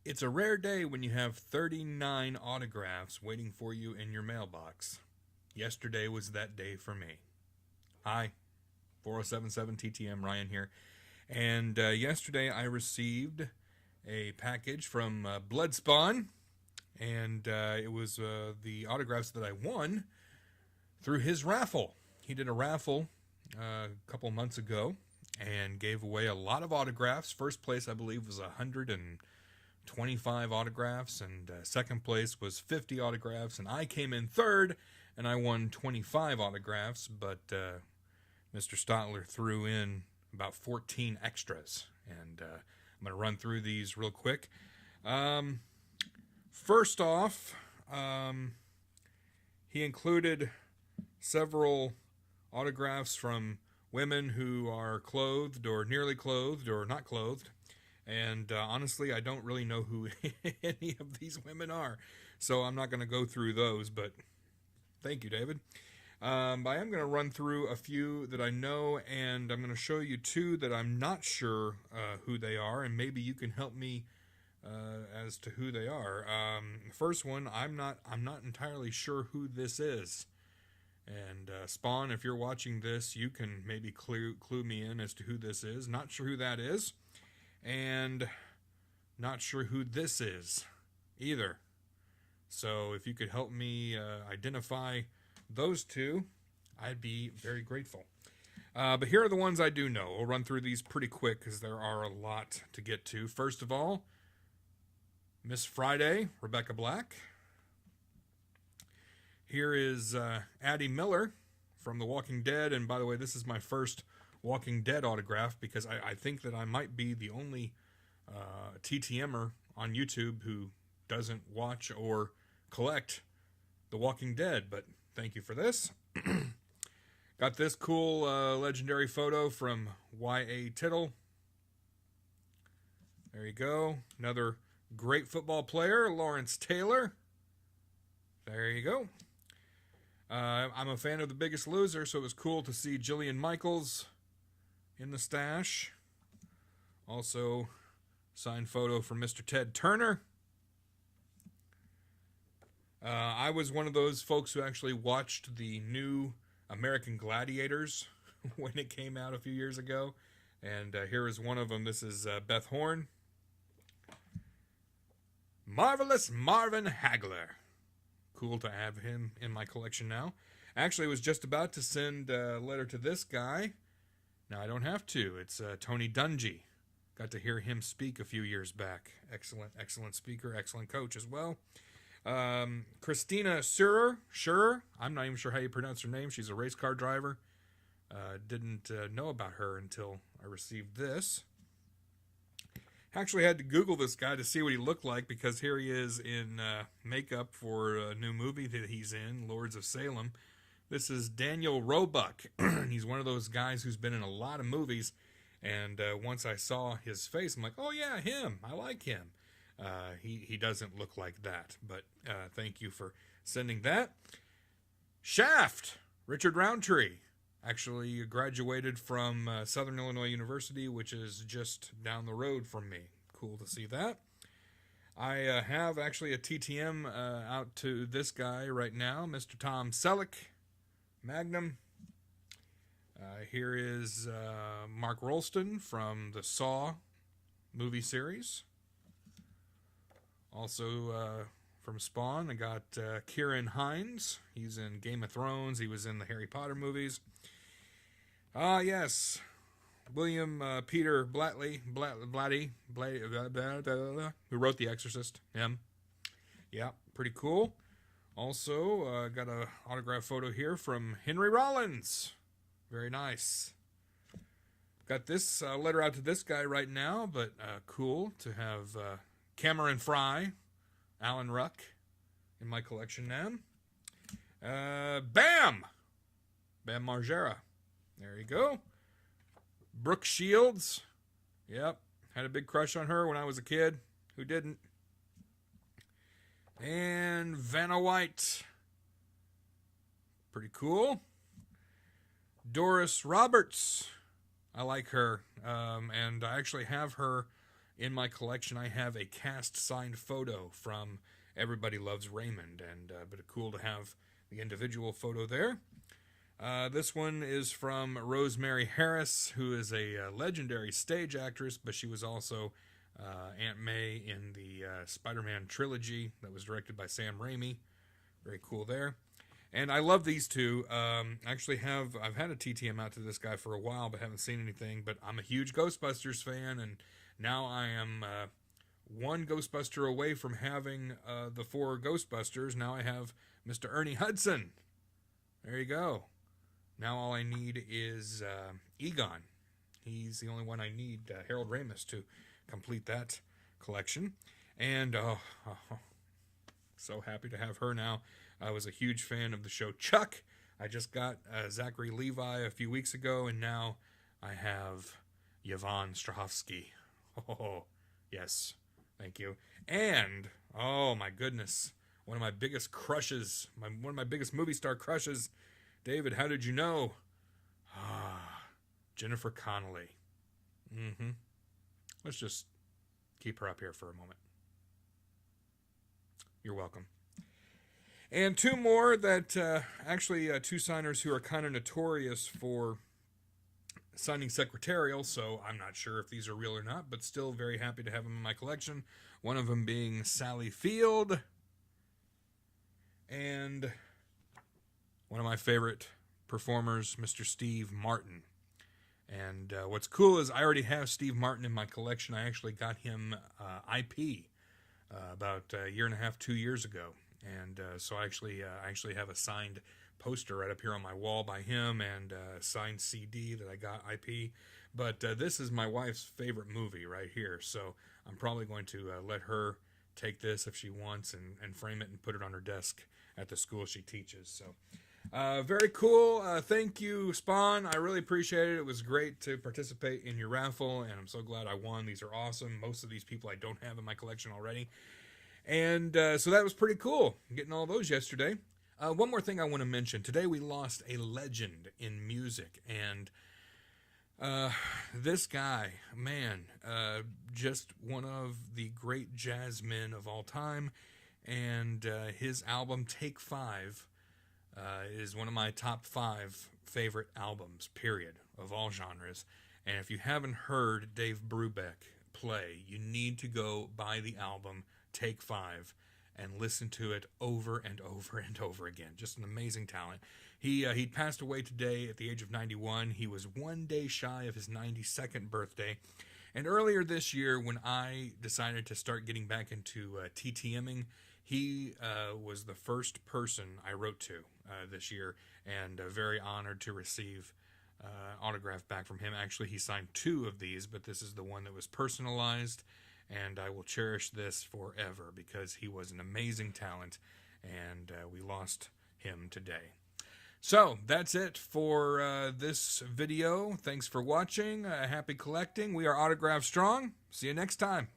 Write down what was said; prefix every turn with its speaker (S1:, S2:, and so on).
S1: It's a rare day when you have 39 autographs waiting for you in your mailbox. Yesterday was that day for me. Hi, 4077 TTM Ryan here. And yesterday I received a package from Bloodspawn, and it was the autographs that I won through his raffle. He did a raffle a couple months ago and gave away a lot of autographs. First place, I believe, was 125 autographs, and second place was 50 autographs, and I came in third, and I won 25 autographs, but Mr. Stotler threw in about 14 extras, and I'm going to run through these real quick. First off, he included several autographs from women who are clothed or nearly clothed or not clothed. And honestly, I don't really know who any of these women are. So I'm not going to go through those, but thank you, David. I am going to run through a few that I know, and I'm going to show you two that I'm not sure who they are, and maybe you can help me as to who they are. The first one, I'm not entirely sure who this is. And Spawn, if you're watching this, you can maybe clue me in as to who this is. Not sure who that is. And not sure who this is either. So if you could help me identify those two, I'd be very grateful. But here are the ones I do know. We'll run through these pretty quick because there are a lot to get to. First of all, Miss Friday, Rebecca Black. Here is Addie Miller from The Walking Dead. And by the way, this is my first Walking Dead autograph because I think that I might be the only TTMer on YouTube who doesn't watch or collect The Walking Dead. But thank you for this. Got this cool legendary photo from Y.A. Tittle. There you go. Another great football player, Lawrence Taylor. There you go. I'm a fan of The Biggest Loser, so it was cool to see Jillian Michaels in the stash. Also, signed photo from Mr. Ted Turner. I was one of those folks who actually watched the new American Gladiators when it came out a few years ago. And here is one of them. This is Beth Horn. Marvelous Marvin Hagler. Cool to have him in my collection now. Actually, I was just about to send a letter to this guy. Now I don't have to. It's Tony Dungy. Got to hear him speak a few years back. Excellent speaker, excellent coach as well. Christina Schurer. I'm not even sure how you pronounce her name. She's a race car driver. Didn't know about her until I received this. Actually had to Google this guy to see what he looked like because here he is in makeup for a new movie that he's in, Lords of Salem. This is Daniel Roebuck. He's one of those guys who's been in a lot of movies, and once I saw his face, I'm like, oh yeah, him. I like him. He doesn't look like that, but thank you for sending that. Shaft, Richard Roundtree. Actually graduated from Southern Illinois University, which is just down the road from me. Cool to see that. I have actually a TTM out to this guy right now, Mr. Tom Selleck, Magnum. Here is Mark Rolston from the Saw movie series. Also from Spawn, I got Kieran Hines. He's in Game of Thrones. He was in the Harry Potter movies. Yes, William Peter Blatty, who wrote The Exorcist. Him. Yeah, pretty cool. Also, got an autograph photo here from Henry Rollins. Very nice. Got this letter out to this guy right now, but cool to have Cameron Fry, Alan Ruck in my collection now. Bam Margera. There you go. Brooke Shields. Yep. Had a big crush on her when I was a kid. Who didn't? And Vanna White. Pretty cool. Doris Roberts. I like her. And I actually have her in my collection, I have a cast signed photo from Everybody Loves Raymond, and but cool to have the individual photo there. This one is from Rosemary Harris, who is a legendary stage actress, but she was also Aunt May in the Spider-Man trilogy that was directed by Sam Raimi. Very cool there. And I love these two. Actually, I've had a TTM out to this guy for a while, but haven't seen anything. But I'm a huge Ghostbusters fan, and now I am one Ghostbuster away from having the 4 Ghostbusters. Now I have Mr. Ernie Hudson. There you go. Now all I need is Egon. He's the only one I need, Harold Ramis, to complete that collection. And so happy to have her now. I was a huge fan of the show Chuck. I just got Zachary Levi a few weeks ago, and now I have Yvonne Strahovski. Oh, yes. Thank you. And, oh my goodness, one of my biggest crushes, one of my biggest movie star crushes. David, how did you know? Jennifer Connelly. Let's just keep her up here for a moment. You're welcome. And 2 more that, actually 2 signers who are kind of notorious for signing secretarial, so I'm not sure if these are real or not, but still very happy to have them in my collection. One of them being Sally Field, and one of my favorite performers, Mr. Steve Martin. And what's cool is I already have Steve Martin in my collection. I actually got him IP about a year and a half, 2 years ago. And so I actually have a signed poster right up here on my wall by him, and a signed CD that I got IP. But this is my wife's favorite movie right here, so I'm probably going to let her take this if she wants and frame it and put it on her desk at the school she teaches. So very cool. Thank you, Spawn. I really appreciate it. It was great to participate in your raffle, and I'm so glad I won. These are awesome. Most of these people I don't have in my collection already. And so that was pretty cool, getting all those yesterday. One more thing I want to mention. Today we lost a legend in music, and this guy, man, just one of the great jazz men of all time, and his album Take 5 is one of my top 5 favorite albums, period, of all genres. And if you haven't heard Dave Brubeck play, you need to go buy the album Take 5 and listen to it over and over and over again. Just an amazing talent. He passed away today at the age of 91. He was 1 day shy of his 92nd birthday. And earlier this year, when I decided to start getting back into TTMing, he was the first person I wrote to this year, and very honored to receive autograph back from him. Actually, he signed 2 of these, but this is the one that was personalized. And I will cherish this forever because he was an amazing talent, and we lost him today. So that's it for this video. Thanks for watching. Happy collecting. We are Autograph Strong. See you next time.